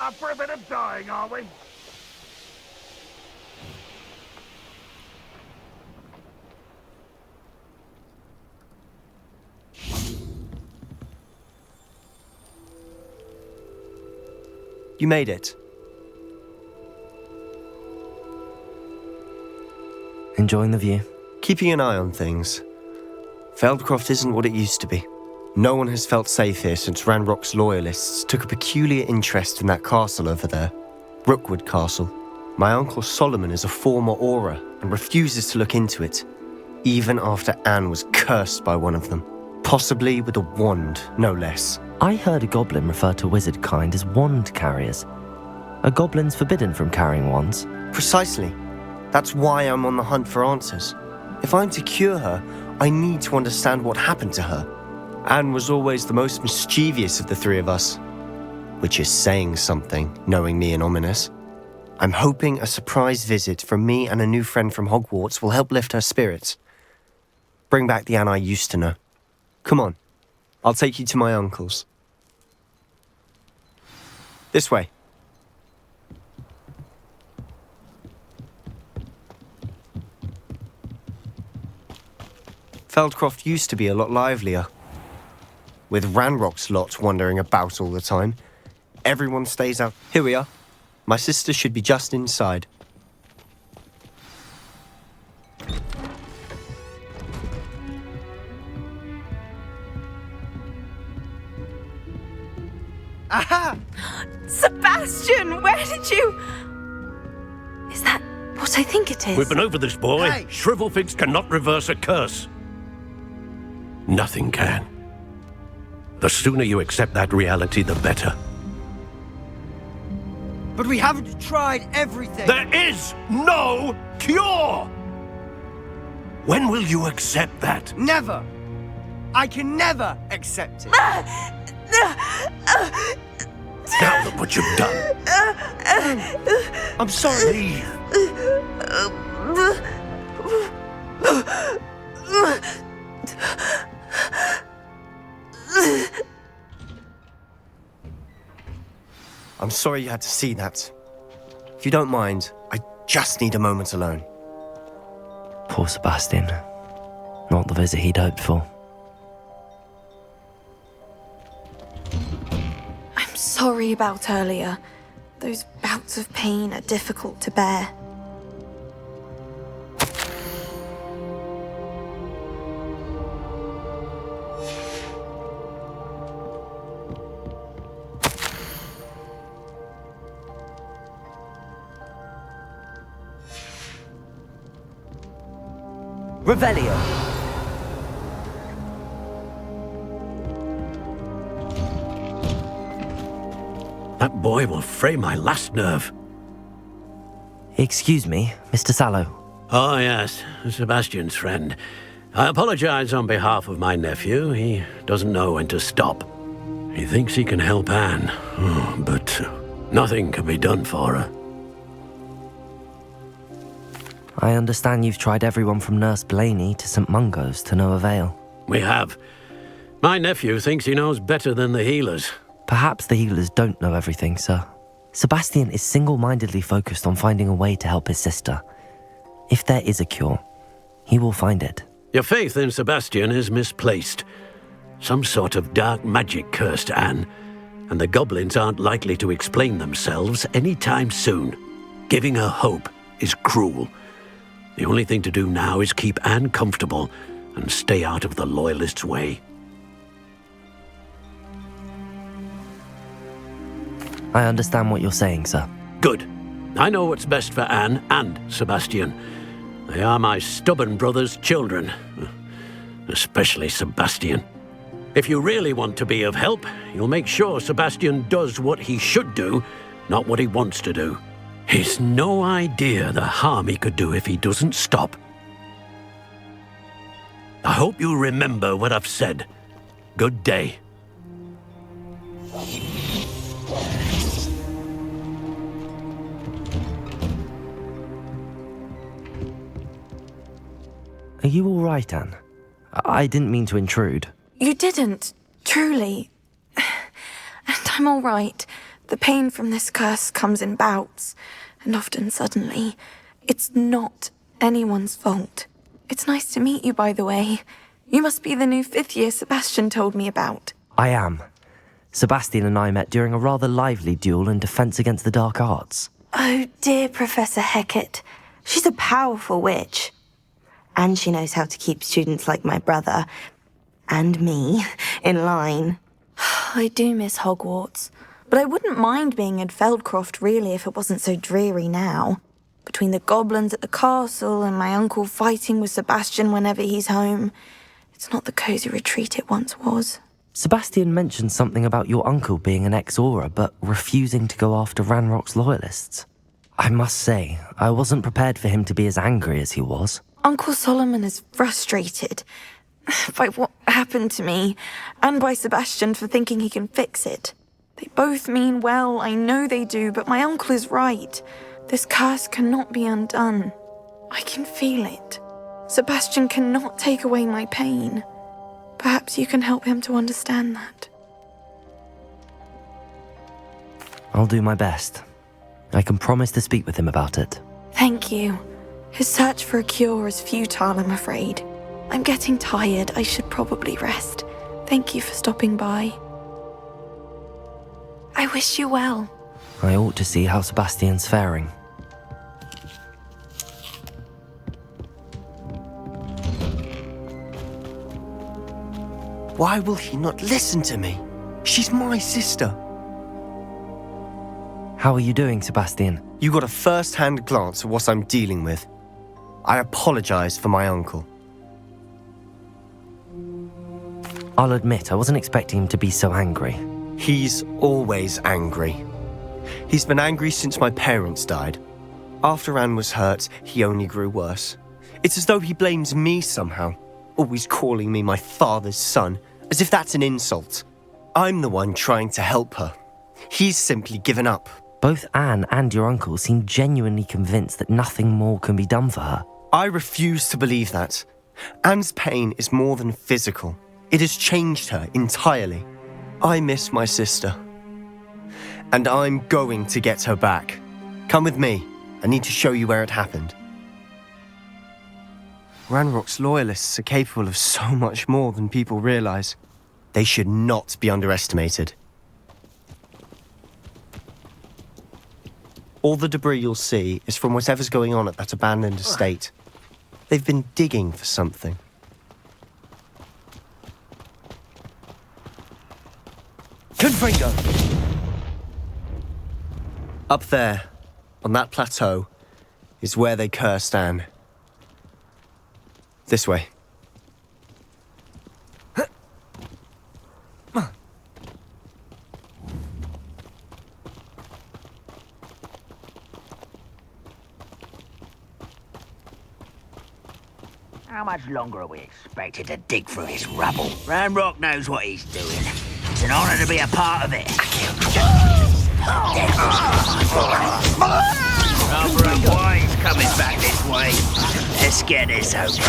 Up for a bit of dying, are we? You made it. Enjoying the view? Keeping an eye on things. Feldcroft isn't what it used to be. No one has felt safe here since Ranrock's loyalists took a peculiar interest in that castle over there. Rookwood Castle. My uncle Solomon is a former Auror and refuses to look into it, even after Anne was cursed by one of them. Possibly with a wand, no less. I heard a goblin refer to wizard kind as wand carriers. Are goblins forbidden from carrying wands? Precisely. That's why I'm on the hunt for answers. If I'm to cure her, I need to understand what happened to her. Anne was always the most mischievous of the three of us, which is saying something, knowing me and Ominous. I'm hoping a surprise visit from me and a new friend from Hogwarts will help lift her spirits. Bring back the Anne I used to know. Come on, I'll take you to my uncle's. This way. Feldcroft used to be a lot livelier. With Ranrock's lot wandering about all the time, everyone stays out. Here we are. My sister should be just inside. Aha! Sebastian, where did you... Is that what I think it is? We've been over this, boy. Hey. Shrivelfigs cannot reverse a curse. Nothing can. The sooner you accept that reality, the better. But we haven't tried everything. There is no cure! When will you accept that? Never. I can never accept it. Now look what you've done. I'm sorry. Leave. I'm sorry you had to see that. If you don't mind, I just need a moment alone. Poor Sebastian. Not the visit he'd hoped for. I'm sorry about earlier. Those bouts of pain are difficult to bear. Revelio. That boy will fray my last nerve. Excuse me, Mr. Sallow. Oh, yes, Sebastian's friend. I apologize on behalf of my nephew. He doesn't know when to stop. He thinks he can help Anne, but nothing can be done for her. I understand you've tried everyone from Nurse Blaney to St. Mungo's to no avail. We have. My nephew thinks he knows better than the healers. Perhaps the healers don't know everything, sir. Sebastian is single-mindedly focused on finding a way to help his sister. If there is a cure, he will find it. Your faith in Sebastian is misplaced. Some sort of dark magic cursed Anne, and the goblins aren't likely to explain themselves anytime soon. Giving her hope is cruel. The only thing to do now is keep Anne comfortable and stay out of the Loyalists' way. I understand what you're saying, sir. Good. I know what's best for Anne and Sebastian. They are my stubborn brother's children, especially Sebastian. If you really want to be of help, you'll make sure Sebastian does what he should do, not what he wants to do. He's no idea the harm he could do if he doesn't stop. I hope you remember what I've said. Good day. Are you all right, Anne? I didn't mean to intrude. You didn't, truly. And I'm all right. The pain from this curse comes in bouts, and often suddenly. It's not anyone's fault. It's nice to meet you, by the way. You must be the new 5th year Sebastian told me about. I am. Sebastian and I met during a rather lively duel in Defense Against the Dark Arts. Oh, dear Professor Hecat. She's a powerful witch. And she knows how to keep students like my brother, and me, in line. I do miss Hogwarts, but I wouldn't mind being in Feldcroft, really, if it wasn't so dreary now. Between the goblins at the castle and my uncle fighting with Sebastian whenever he's home, it's not the cosy retreat it once was. Sebastian mentioned something about your uncle being an ex-Auror, but refusing to go after Ranrock's loyalists. I must say, I wasn't prepared for him to be as angry as he was. Uncle Solomon is frustrated by what happened to me, and by Sebastian for thinking he can fix it. They both mean well, I know they do, but my uncle is right. This curse cannot be undone. I can feel it. Sebastian cannot take away my pain. Perhaps you can help him to understand that. I'll do my best. I can promise to speak with him about it. Thank you. His search for a cure is futile, I'm afraid. I'm getting tired. I should probably rest. Thank you for stopping by. I wish you well. I ought to see how Sebastian's faring. Why will he not listen to me? She's my sister. How are you doing, Sebastian? You got a first-hand glance at what I'm dealing with. I apologize for my uncle. I'll admit, I wasn't expecting him to be so angry. He's always angry. He's been angry since my parents died. After Anne was hurt, he only grew worse. It's as though he blames me somehow, always calling me my father's son, as if that's an insult. I'm the one trying to help her. He's simply given up. Both Anne and your uncle seem genuinely convinced that nothing more can be done for her. I refuse to believe that. Anne's pain is more than physical. It has changed her entirely. I miss my sister. And I'm going to get her back. Come with me. I need to show you where it happened. Ranrock's loyalists are capable of so much more than people realize. They should not be underestimated. All the debris you'll see is from whatever's going on at that abandoned estate. They've been digging for something. Confringo! Up there, on that plateau, is where they cursed Anne. This way. How much longer are we expected to dig through this rubble? Ranrock knows what he's doing. It's an honor to be a part of it. Rather a boy's coming back this way. Let's get this over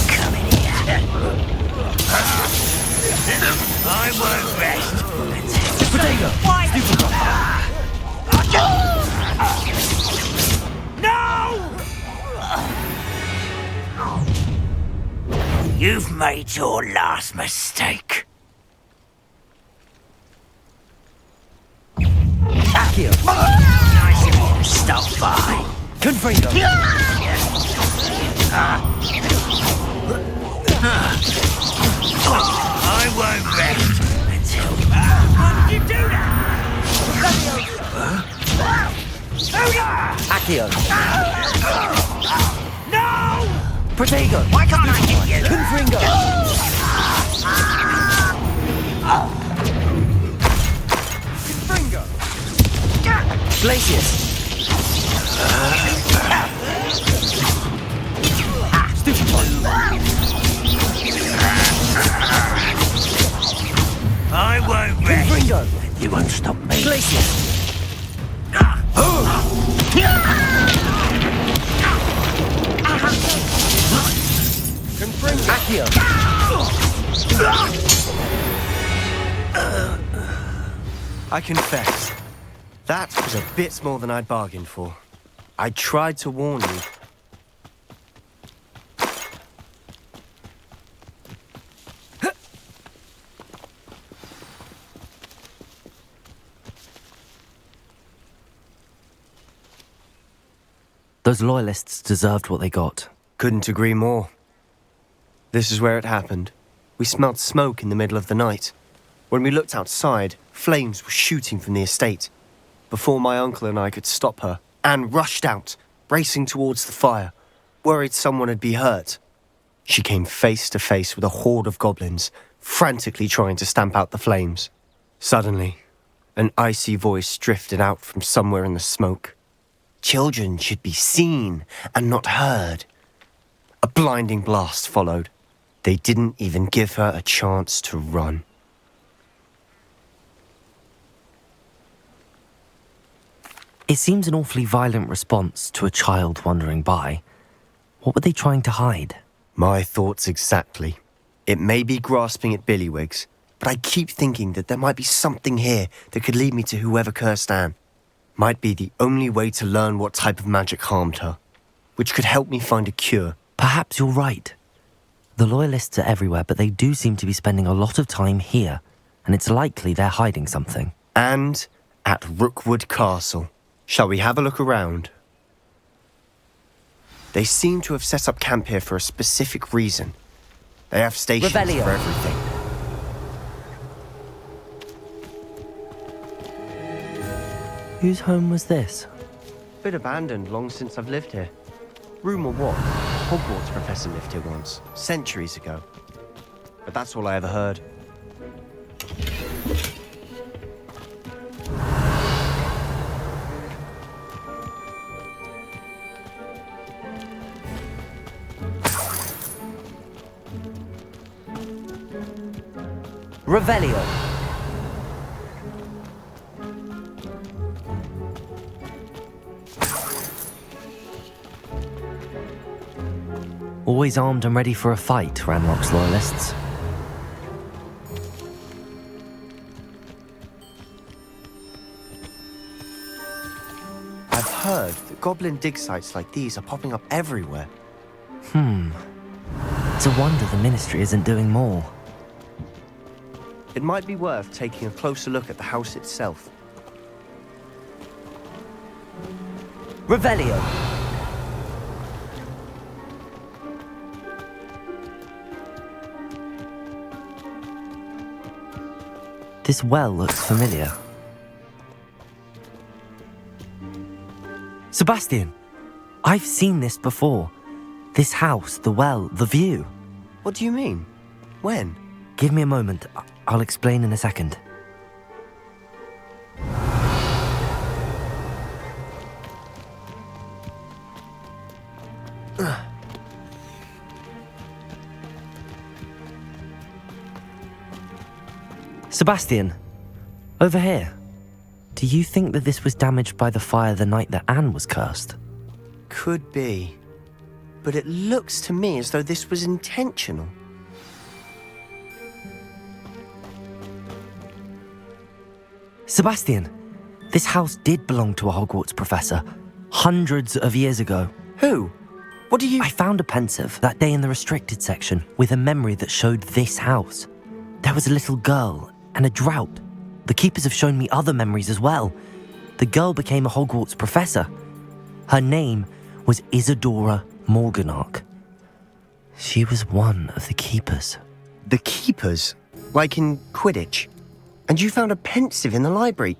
Come in here. I work best. No! You've made your last mistake. Nice of you to stop by. Confringo! I won't rest until... Why did you do that? Accio! No! Protego! Why can't I hit you? Confringo! Fringo! Glacius! Stupefy! I won't rest. Confringo! You won't stop me. Glacius! Accio! I confess, that was a bit more than I'd bargained for. I tried to warn you. Those loyalists deserved what they got. Couldn't agree more. This is where it happened. We smelled smoke in the middle of the night. When we looked outside, flames were shooting from the estate. Before my uncle and I could stop her, Anne rushed out, racing towards the fire, worried someone had been hurt. She came face to face with a horde of goblins, frantically trying to stamp out the flames. Suddenly, an icy voice drifted out from somewhere in the smoke. Children should be seen and not heard. A blinding blast followed. They didn't even give her a chance to run. It seems an awfully violent response to a child wandering by. What were they trying to hide? My thoughts exactly. It may be grasping at Billywigs, but I keep thinking that there might be something here that could lead me to whoever cursed Anne. Might be the only way to learn what type of magic harmed her, which could help me find a cure. Perhaps you're right. The loyalists are everywhere, but they do seem to be spending a lot of time here, and it's likely they're hiding something. And at Rookwood Castle. Shall we have a look around? They seem to have set up camp here for a specific reason. They have stations Revelio. for everything. Whose home was this? Been abandoned long since I've lived here. Rumour was, Hogwarts professor lived here once, centuries ago. But that's all I ever heard. Revelio. Always armed and ready for a fight, Ranrock's loyalists. I've heard that goblin dig sites like these are popping up everywhere. It's a wonder the Ministry isn't doing more. It might be worth taking a closer look at the house itself. Revelio. This well looks familiar. Sebastian, I've seen this before. This house, the well, the view. What do you mean? When? Give me a moment. I'll explain in a second. Sebastian, over here. Do you think that this was damaged by the fire the night that Anne was cursed? Could be. But it looks to me as though this was intentional. Sebastian, this house did belong to a Hogwarts professor, hundreds of years ago. Who? What do you... I found a pensive that day in the restricted section with a memory that showed this house. There was a little girl and a drought. The keepers have shown me other memories as well. The girl became a Hogwarts professor. Her name was Isadora Morganach. She was one of the keepers. The keepers? Like in Quidditch? And you found a pensive in the library?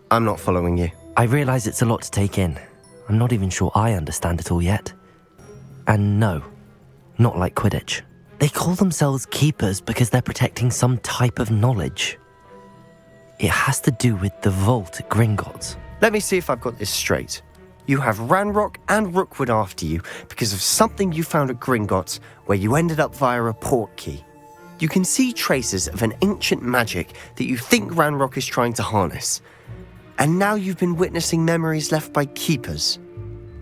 I'm not following you. I realise it's a lot to take in. I'm not even sure I understand it all yet. And no, not like Quidditch. They call themselves keepers because they're protecting some type of knowledge. It has to do with the vault at Gringotts. Let me see if I've got this straight. You have Ranrock and Rookwood after you because of something you found at Gringotts where you ended up via a port key. You can see traces of an ancient magic that you think Ranrock is trying to harness. And now you've been witnessing memories left by keepers.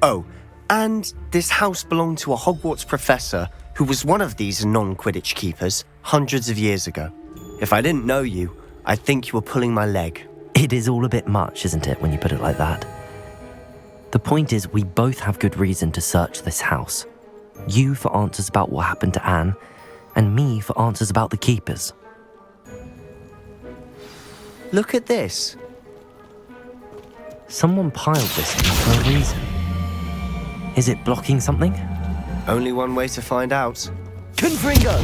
Oh, and this house belonged to a Hogwarts professor who was one of these non-Quidditch keepers hundreds of years ago. If I didn't know you, I'd think you were pulling my leg. It is all a bit much, isn't it, when you put it like that? The point is, we both have good reason to search this house. You for answers about what happened to Anne, and me for answers about the keepers. Look at this. Someone piled this in for a reason. Is it blocking something? Only one way to find out. Confringo!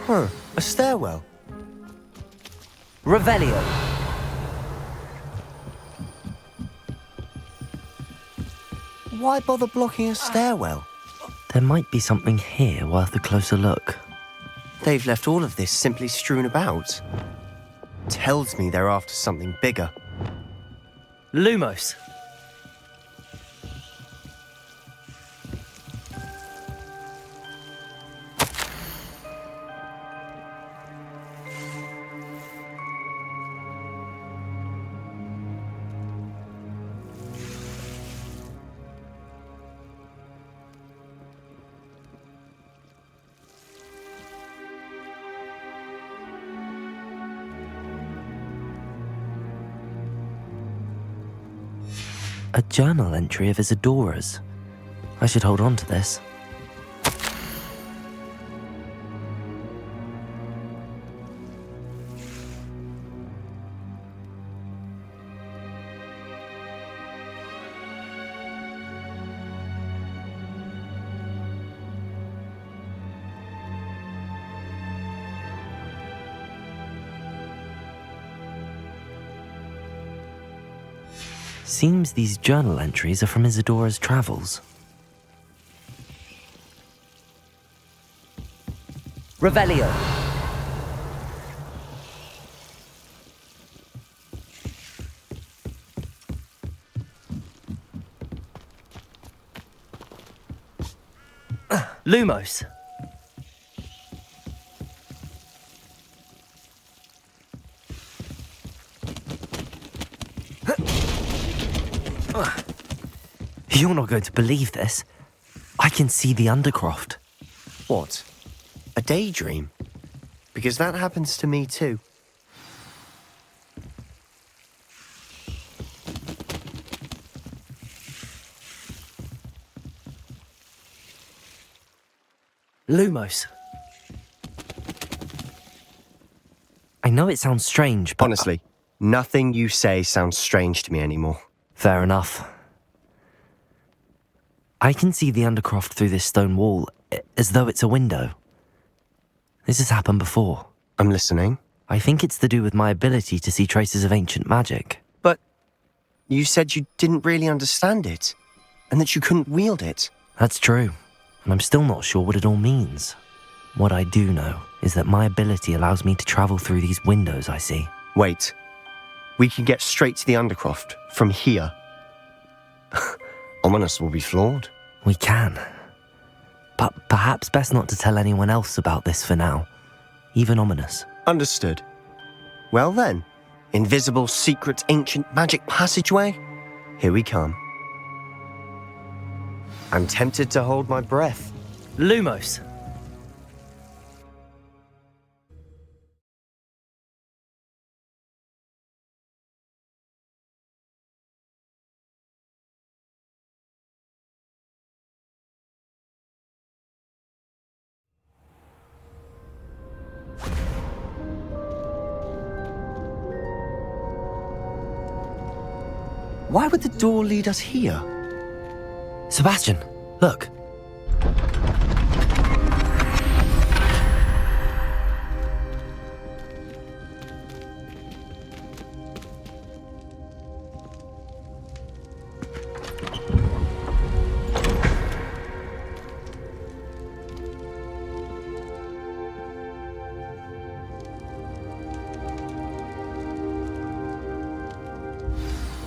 Huh, a stairwell. Revelio. Why bother blocking a stairwell? There might be something here worth a closer look. They've left all of this simply strewn about. Tells me they're after something bigger. Lumos. A journal entry of Isadora's. I should hold on to this. Seems these journal entries are from Isadora's travels. Revelio. Lumos. You're not going to believe this. I can see the Undercroft. What? A daydream? Because that happens to me too. Lumos. I know it sounds strange, but... Honestly, nothing you say sounds strange to me anymore. Fair enough. I can see the Undercroft through this stone wall, as though it's a window. This has happened before. I'm listening. I think it's to do with my ability to see traces of ancient magic. But you said you didn't really understand it, and that you couldn't wield it. That's true, and I'm still not sure what it all means. What I do know is that my ability allows me to travel through these windows I see. Wait. We can get straight to the Undercroft from here. Ominous will be flawed. We can. But perhaps best not to tell anyone else about this for now. Even Ominous. Understood. Well then, invisible, secret, ancient magic passageway? Here we come. I'm tempted to hold my breath. Lumos. Why would the door lead us here? Sebastian, look.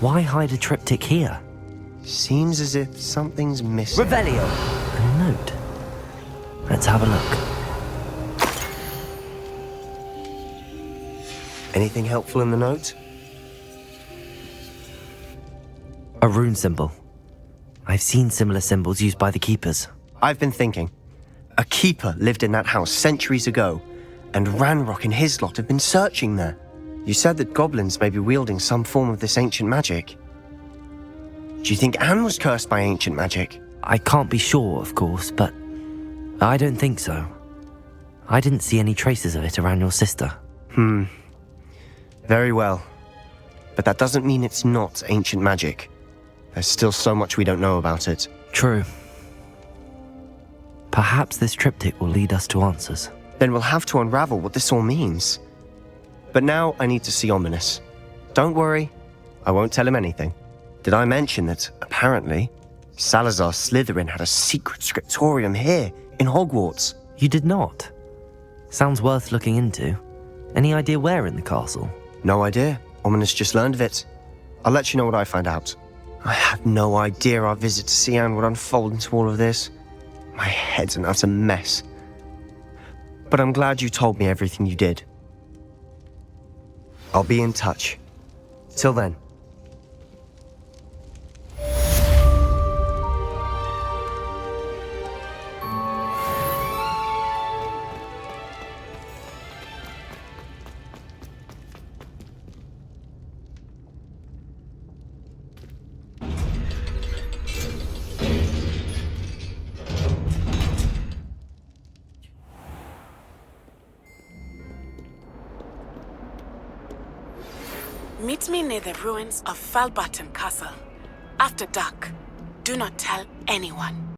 Why hide a triptych here? Seems as if something's missing. Revelio! A note. Let's have a look. Anything helpful in the note? A rune symbol. I've seen similar symbols used by the keepers. I've been thinking. A keeper lived in that house centuries ago, and Ranrock and his lot have been searching there. You said that goblins may be wielding some form of this ancient magic. Do you think Anne was cursed by ancient magic? I can't be sure, of course, but I don't think so. I didn't see any traces of it around your sister. Very well. But that doesn't mean it's not ancient magic. There's still so much we don't know about it. True. Perhaps this triptych will lead us to answers. Then we'll have to unravel what this all means. But now I need to see Ominous. Don't worry, I won't tell him anything. Did I mention that, apparently, Salazar Slytherin had a secret scriptorium here in Hogwarts? You did not? Sounds worth looking into. Any idea where in the castle? No idea. Ominous just learned of it. I'll let you know what I find out. I had no idea our visit to Cian would unfold into all of this. My head's an utter mess. But I'm glad you told me everything you did. I'll be in touch. Till then. Meet me near the ruins of Falbaton Castle. After dark. Do not tell anyone.